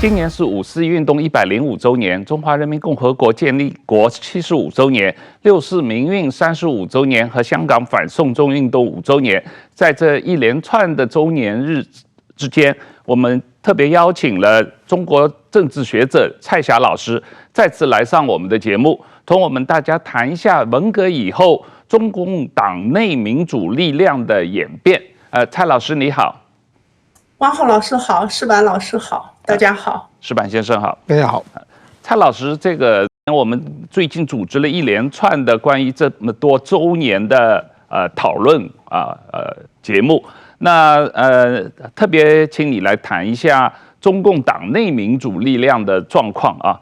今年是5·4运动105周年，中华人民共和国建立国75周年，6·4民运35周年和香港反送中运动5周年。在这一连串的周年日之间，我们特别邀请了中国政治学者蔡霞老师再次来上我们的节目，同我们大家谈一下文革以后中共党内民主力量的演变。蔡老师你好。汪浩老师好，石板老师好，大家好。石板先生好，大家好。蔡老师，我们最近组织了一连串的关于这么多周年的讨论节目，那特别请你来谈一下中共党内民主力量的状况啊。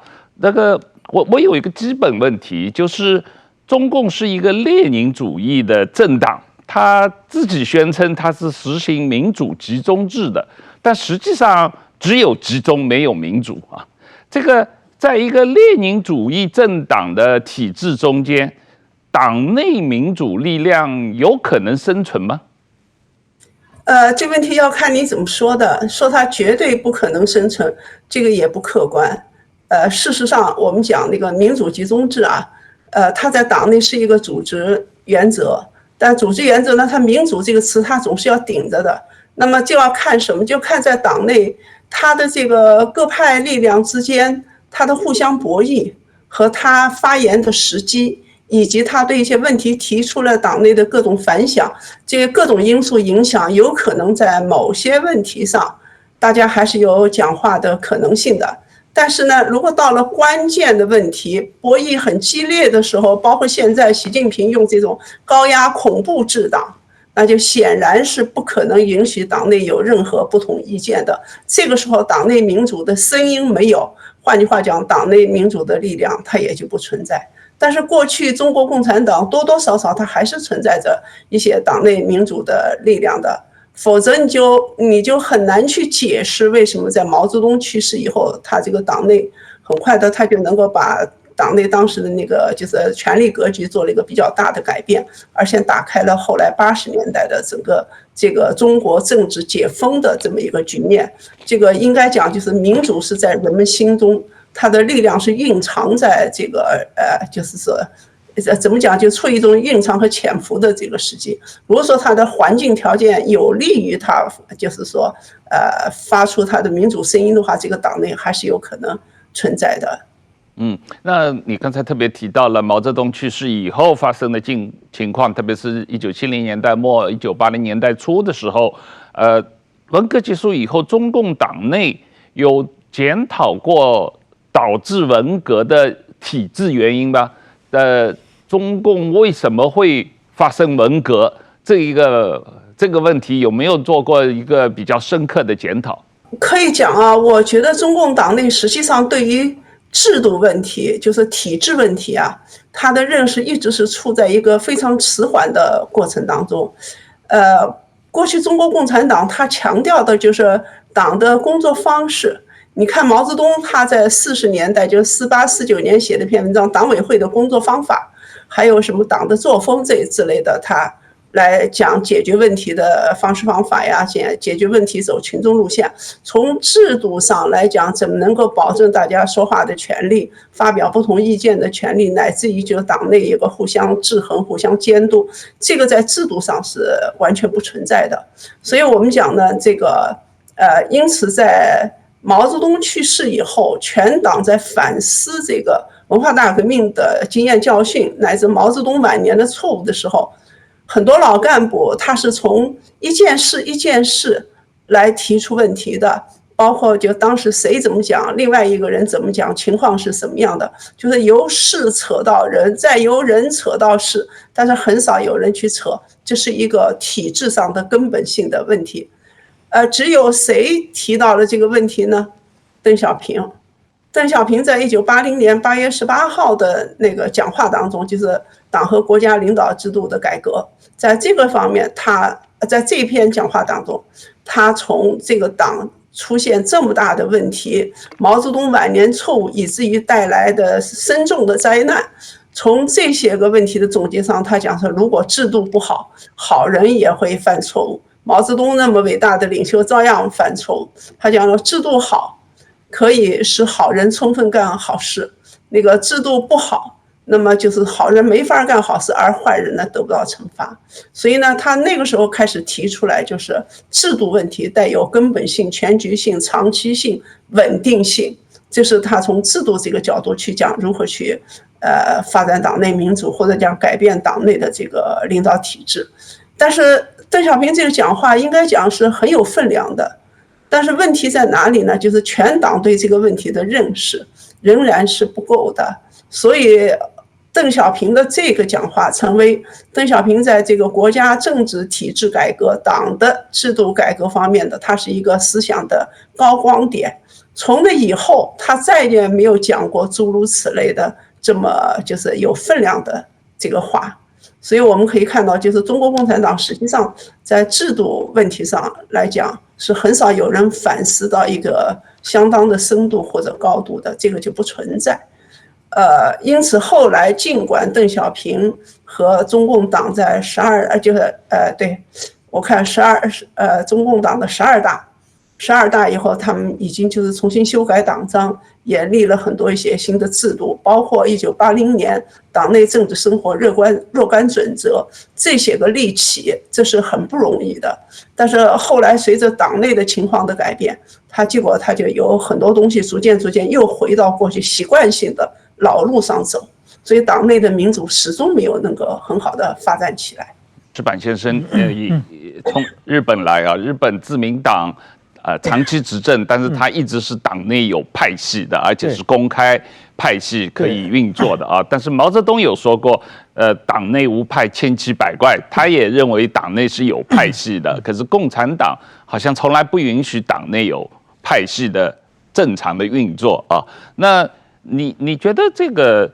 我有一个基本问题，就是中共是一个列宁主义的政党。他自己宣称他是实行民主集中制的，但实际上只有集中没有民主啊。这个在一个列宁主义政党的体制中间，党内民主力量有可能生存吗？这问题要看你怎么说的，说它绝对不可能生存，这个也不客观。事实上，我们讲那个民主集中制啊，它在党内是一个组织原则。但组织原则呢，它民主这个词它总是要顶着的，那么就要看什么，就看在党内它的这个各派力量之间它的互相博弈和它发言的时机，以及它对一些问题提出了党内的各种反响，这些各种因素影响，有可能在某些问题上大家还是有讲话的可能性的。但是呢，如果到了关键的问题，博弈很激烈的时候，包括现在习近平用这种高压恐怖治党，那就显然是不可能允许党内有任何不同意见的。这个时候，党内民主的声音没有，换句话讲，党内民主的力量它也就不存在。但是过去中国共产党多多少少它还是存在着一些党内民主的力量的。否则你就很难去解释为什么在毛泽东去世以后，他这个党内很快的他就能够把党内当时的那个就是权力格局做了一个比较大的改变，而且打开了后来80年代的整个这个中国政治解封的这么一个局面。这个应该讲就是民主是在人们心中，它的力量是蕴藏在这个就是说。怎么讲，就处于一种蕴藏和潜伏的这个时机。如果说它的环境条件有利于它，就是说发出它的民主声音的话，这个党内还是有可能存在的。那你刚才特别提到了毛泽东去世以后发生的情况，特别是1970年代末、1980年代初的时候，文革结束以后，中共党内有检讨过导致文革的体制原因吧？中共为什么会发生文革这个问题，有没有做过一个比较深刻的检讨？可以讲啊，我觉得中共党内实际上对于制度问题，就是体制问题啊，他的认识一直是处在一个非常迟缓的过程当中。过去中国共产党他强调的就是党的工作方式。你看毛泽东他在40年代，就是48、49年写的篇文章《党委会的工作方法》，还有什么党的作风这之类的，他来讲解决问题的方式方法呀，解决问题走群众路线。从制度上来讲，怎么能够保证大家说话的权利、发表不同意见的权利，乃至于就是党内一个互相制衡、互相监督，这个在制度上是完全不存在的。所以我们讲呢，这个因此在毛泽东去世以后，全党在反思这个文化大革命的经验教训，乃至毛泽东晚年的错误的时候，很多老干部他是从一件事一件事来提出问题的，包括就当时谁怎么讲，另外一个人怎么讲，情况是什么样的，就是由事扯到人，再由人扯到事，但是很少有人去扯，这是一个体制上的根本性的问题。只有谁提到了这个问题呢？邓小平。邓小平在1980年8月18号的那个讲话当中，就是党和国家领导制度的改革，在这个方面，他在这篇讲话当中，他从这个党出现这么大的问题，毛泽东晚年错误以至于带来的深重的灾难，从这些个问题的总结上，他讲说，如果制度不好，好人也会犯错误。毛泽东那么伟大的领袖照样犯错误。他讲说，制度好，可以使好人充分干好事，那个制度不好，那么就是好人没法干好事，而坏人呢得不到惩罚。所以呢，他那个时候开始提出来，就是制度问题带有根本性、全局性、长期性、稳定性，这是他从制度这个角度去讲如何去发展党内民主，或者讲改变党内的这个领导体制。但是邓小平这个讲话应该讲是很有分量的，但是问题在哪里呢？就是全党对这个问题的认识仍然是不够的。所以邓小平的这个讲话成为邓小平在这个国家政治体制改革、党的制度改革方面的，它是一个思想的高光点。从那以后，他再也没有讲过诸如此类的这么就是有分量的这个话。所以我们可以看到，就是中国共产党实际上在制度问题上来讲，是很少有人反思到一个相当的深度或者高度的，这个就不存在。因此后来尽管邓小平和中共党在对，我看中共党的12大以后，他们已经就是重新修改党章，也立了很多一些新的制度，包括1980年党内政治生活若干准则，这些个立起，这是很不容易的。但是后来随着党内的情况的改变，结果他就有很多东西逐渐又回到过去习惯性的老路上走，所以党内的民主始终没有能够很好的发展起来。矢板先生，从日本来啊，日本自民党长期执政，但是他一直是党内有派系的，而且是公开派系可以运作的啊。但是毛泽东有说过，党内无派千奇百怪，他也认为党内是有派系的。可是共产党好像从来不允许党内有派系的正常的运作啊。那你觉得这个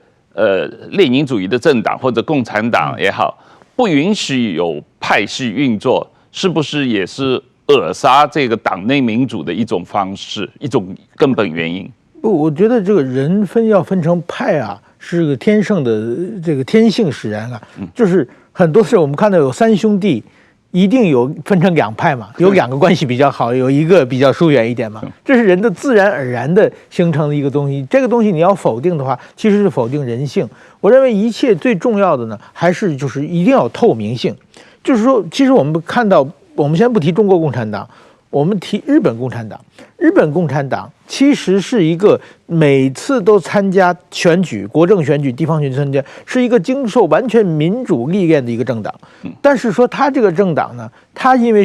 列宁主义的政党或者共产党也好，不允许有派系运作，是不是也是扼杀这个党内民主的一种方式，一种根本原因？不，我觉得这个人要分成派啊，是个天生的这个天性使然啊。就是很多时候我们看到有3兄弟，一定有分成2派嘛，有2个关系比较好，有一个比较疏远一点嘛，这是人的自然而然的形成的一个东西。这个东西你要否定的话，其实是否定人性。我认为一切最重要的呢，还是就是一定要有透明性。就是说，其实我们看到，我们先不提中国共产党，我们提日本共产党。日本共产党其实是一个每次都参加选举、国政选举、地方选举参加，是一个经受完全民主历练的一个政党。但是说他这个政党呢，他因为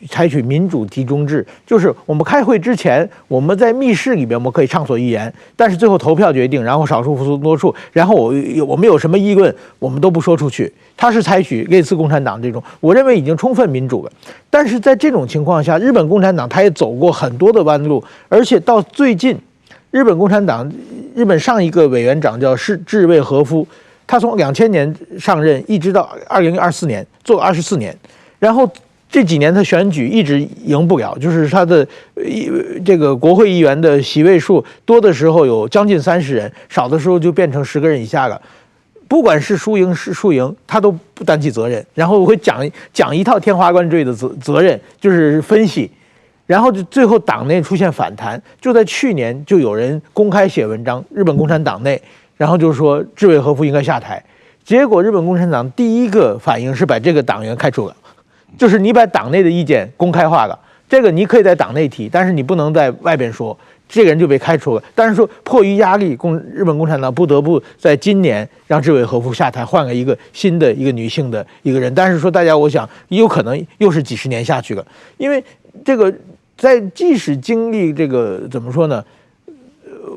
采取民主集中制，就是我们开会之前，我们在密室里边我们可以畅所欲言，但是最后投票决定，然后少数服从多数，然后我们有什么议论，我们都不说出去。他是采取类似共产党这种，我认为已经充分民主了。但是在这种情况下，日本共产党他也走过很多的弯路，而且到最近，日本共产党，日本上一个委员长叫志卫和夫，他从2000年上任，一直到2024年，做了24年，然后这几年他选举一直赢不了，就是他的这个国会议员的席位数多的时候有将近30人，少的时候就变成10个人以下了。不管是输赢，他都不担起责任，然后会讲一套天花乱坠的责任，就是分析，然后就最后党内出现反弹。就在去年，就有人公开写文章，日本共产党内，然后就说志卫和夫应该下台。结果日本共产党第一个反应是把这个党员开除了，就是你把党内的意见公开化了，这个你可以在党内提，但是你不能在外边说。这个人就被开除了，但是说迫于压力，日本共产党不得不在今年让志卫和夫下台，换了一个新的一个女性的一个人。但是说大家，我想有可能又是几十年下去了，因为这个即使经历这个怎么说呢，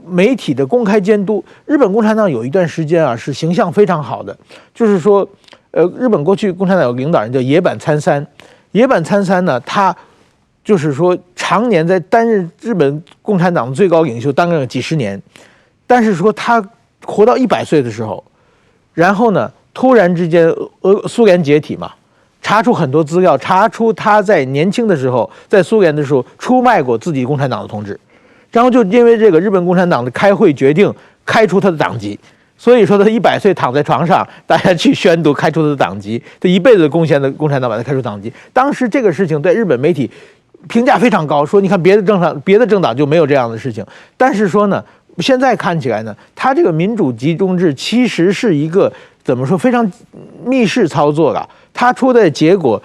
媒体的公开监督，日本共产党有一段时间啊是形象非常好的，就是说，日本过去共产党有个领导人叫野坂参三，野坂参三呢，他就是说，常年在担任日本共产党的最高领袖，担任了几十年。但是说他活到100岁的时候，然后呢，突然之间苏联解体嘛，查出很多资料，查出他在年轻的时候，在苏联的时候出卖过自己共产党的同志，然后就因为这个日本共产党的开会决定开除他的党籍。所以说他100岁躺在床上，大家去宣读开除他的党籍，他一辈子贡献的共产党把他开除党籍。当时这个事情在日本媒体评价非常高，说你看别的政党就没有这样的事情。但是说呢，现在看起来呢，他这个民主集中制其实是一个怎么说非常密室操作的，他出的结果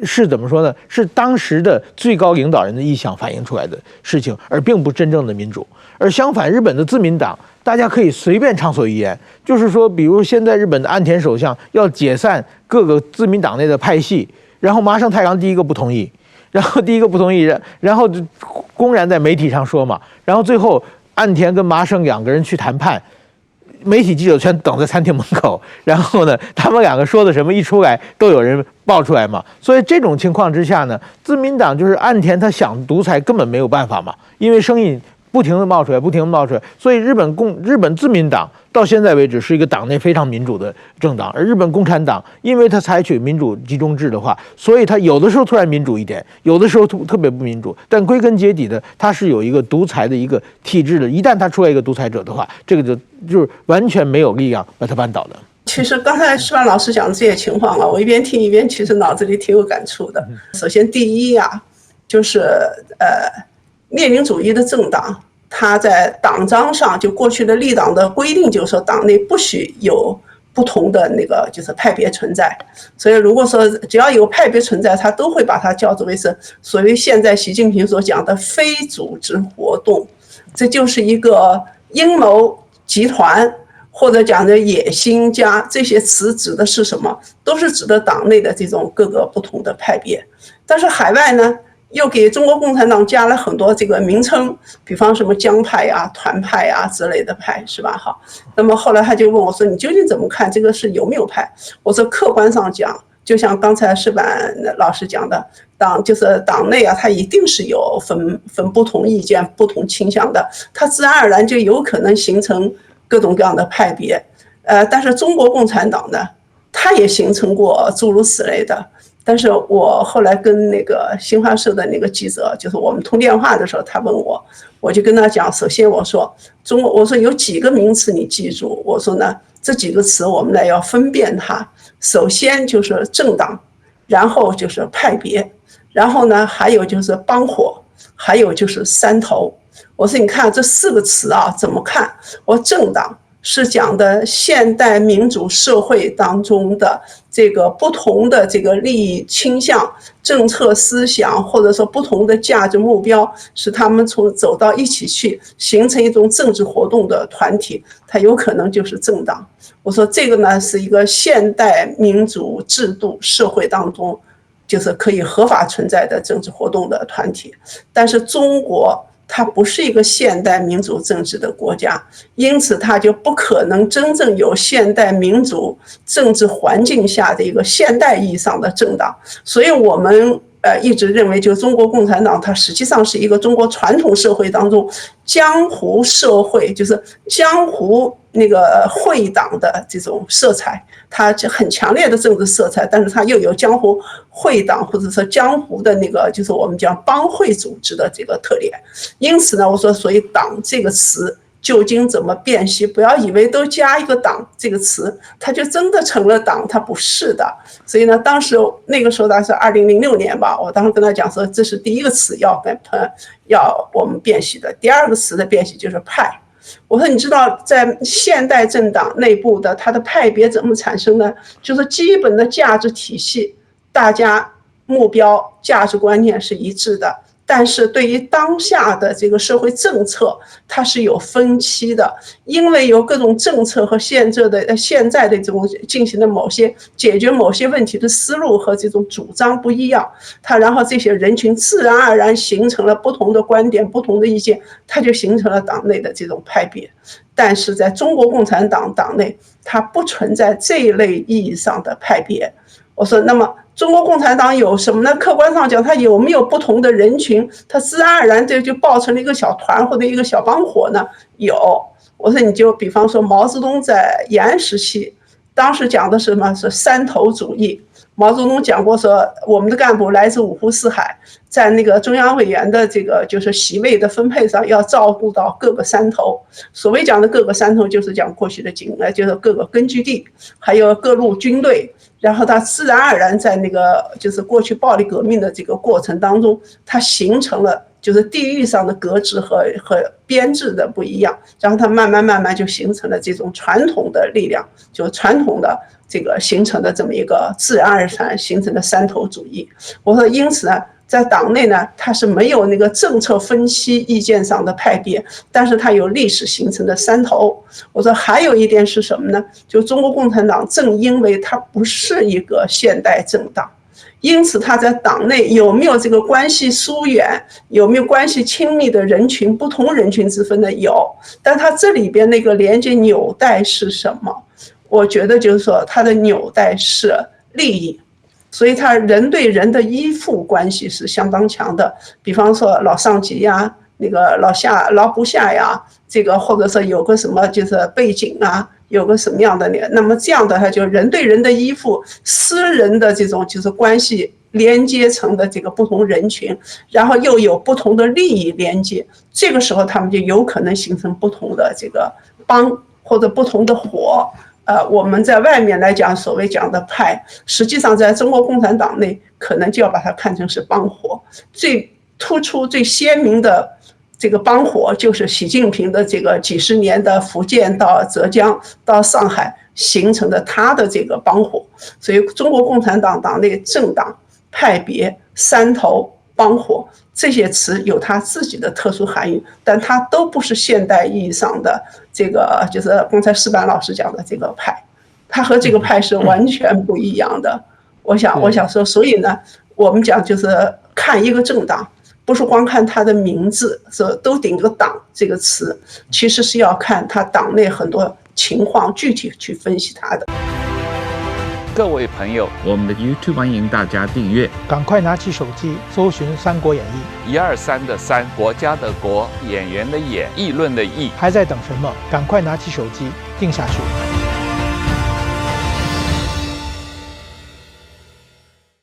是怎么说呢？是当时的最高领导人的意向反映出来的事情，而并不真正的民主。而相反，日本的自民党，大家可以随便畅所欲言，就是说，比如现在日本的岸田首相要解散各个自民党内的派系，然后麻生太郎第一个不同意，然后就公然在媒体上说嘛，然后最后岸田跟麻生两个人去谈判。媒体记者全等在餐厅门口，然后呢，他们两个说的什么一出来，都有人爆出来嘛。所以这种情况之下呢，自民党就是岸田他想独裁根本没有办法嘛，因为声音不停的冒出来，所以日本自民党到现在为止是一个党内非常民主的政党，而日本共产党因为它采取民主集中制的话，所以它有的时候突然民主一点，有的时候特别不民主，但归根结底的它是有一个独裁的一个体制的，一旦它出来一个独裁者的话，这个就是完全没有力量把它扳倒的。其实刚才石板老师讲的这些情况啊，我一边听一边其实脑子里挺有感触的。首先第一啊，就是列宁主义的政党，它在党章上就过去的立党的规定，就是说党内不许有不同的那个就是派别存在。所以如果说只要有派别存在，它都会把它叫做为是所谓现在习近平所讲的非组织活动，这就是一个阴谋集团。或者讲的野心家，这些词指的是什么？都是指的党内的这种各个不同的派别。但是海外呢，又给中国共产党加了很多这个名称，比方什么江派啊、团派啊之类的派，是吧？好，那么后来他就问我说：“你究竟怎么看这个是有没有派？”我说：“客观上讲，就像刚才石板老师讲的，就是党内啊，它一定是有分不同意见、不同倾向的，它自然而然就有可能形成各种各样的派别，但是中国共产党呢，它也形成过诸如此类的。但是我后来跟那个新华社的那个记者，就是我们通电话的时候，他问我，我就跟他讲，首先我说有几个名词你记住，我说呢，这几个词我们呢要分辨它，首先就是政党，然后就是派别，然后呢还有就是帮伙，还有就是山头。我说你看这4个词啊，怎么看？我政党是讲的现代民主社会当中的这个不同的这个利益倾向、政策思想，或者说不同的价值目标，使他们走到一起去，形成一种政治活动的团体，它有可能就是政党。我说这个呢是一个现代民主制度社会当中就是可以合法存在的政治活动的团体，但是中国它不是一个现代民主政治的国家，因此它就不可能真正有现代民主政治环境下的一个现代意义上的政党。所以我们一直认为，就中国共产党它实际上是一个中国传统社会当中江湖社会，就是江湖那个会党的这种色彩，它很强烈的政治色彩，但是它又有江湖会党或者说江湖的那个就是我们讲帮会组织的这个特点。因此呢，我说所以党这个词究竟怎么辨析，不要以为都加一个党这个词它就真的成了党，它不是的。所以呢，当时那个时候大概是2006年吧，我当时跟他讲说，这是第一个词要我们辨析的，第二个词的辨析就是派。我说你知道在现代政党内部的它的派别怎么产生呢？就是基本的价值体系，大家目标价值观念是一致的，但是对于当下的这个社会政策它是有分歧的，因为有各种政策和现在的这种进行的某些解决某些问题的思路和这种主张不一样，然后这些人群自然而然形成了不同的观点、不同的意见，它就形成了党内的这种派别。但是在中国共产党党内，它不存在这一类意义上的派别。我说那么中国共产党有什么呢？客观上讲，它有没有不同的人群？它自然而然就抱成了一个小团或者一个小帮伙呢？有。我说你就比方说毛泽东在延安时期，当时讲的是什么？是山头主义。毛泽东讲过说，我们的干部来自五湖四海，在那个中央委员的这个就是席位的分配上，要照顾到各个山头。所谓讲的各个山头，就是讲过去的就是各个根据地，还有各路军队。然后它自然而然在那个就是过去暴力革命的这个过程当中，它形成了就是地域上的格制和编制的不一样，然后它慢慢就形成了这种传统的力量，就传统的这个形成的这么一个自然而然形成的山头主义。我说，因此呢，在党内呢，它是没有那个政策分析意见上的派别，但是它有历史形成的山头。我说还有一点是什么呢？就中国共产党正因为它不是一个现代政党，因此他在党内有没有这个关系疏远，有没有关系亲密的人群，不同人群之分的有，但他这里边那个连接纽带是什么？我觉得就是说，它的纽带是利益。所以他人对人的依附关系是相当强的，比方说老上级呀，那个老部下呀，这个或者说有个什么就是背景啊，有个什么样的那么这样的他就人对人的依附，私人的这种就是关系连接成的这个不同人群，然后又有不同的利益连接，这个时候他们就有可能形成不同的这个帮或者不同的伙。我们在外面来讲，所谓讲的派，实际上在中国共产党内，可能就要把它看成是帮伙。最突出、最鲜明的这个帮伙，就是习近平的这个几十年的福建到浙江到上海形成的他的这个帮伙。所以，中国共产党党内政党、派别、山头、帮伙这些词有它自己的特殊含义，但它都不是现代意义上的这个，就是刚才石板老师讲的这个派，它和这个派是完全不一样的。我想说，所以呢，我们讲就是看一个政党，不是光看它的名字，说都顶个党这个词，其实是要看它党内很多情况具体去分析它的。各位朋友，我们的 YouTube 欢迎大家订阅，赶快拿起手机搜寻《三国演义》123的3，国家的国，演员的演，议论的议。还在等什么？赶快拿起手机定下去。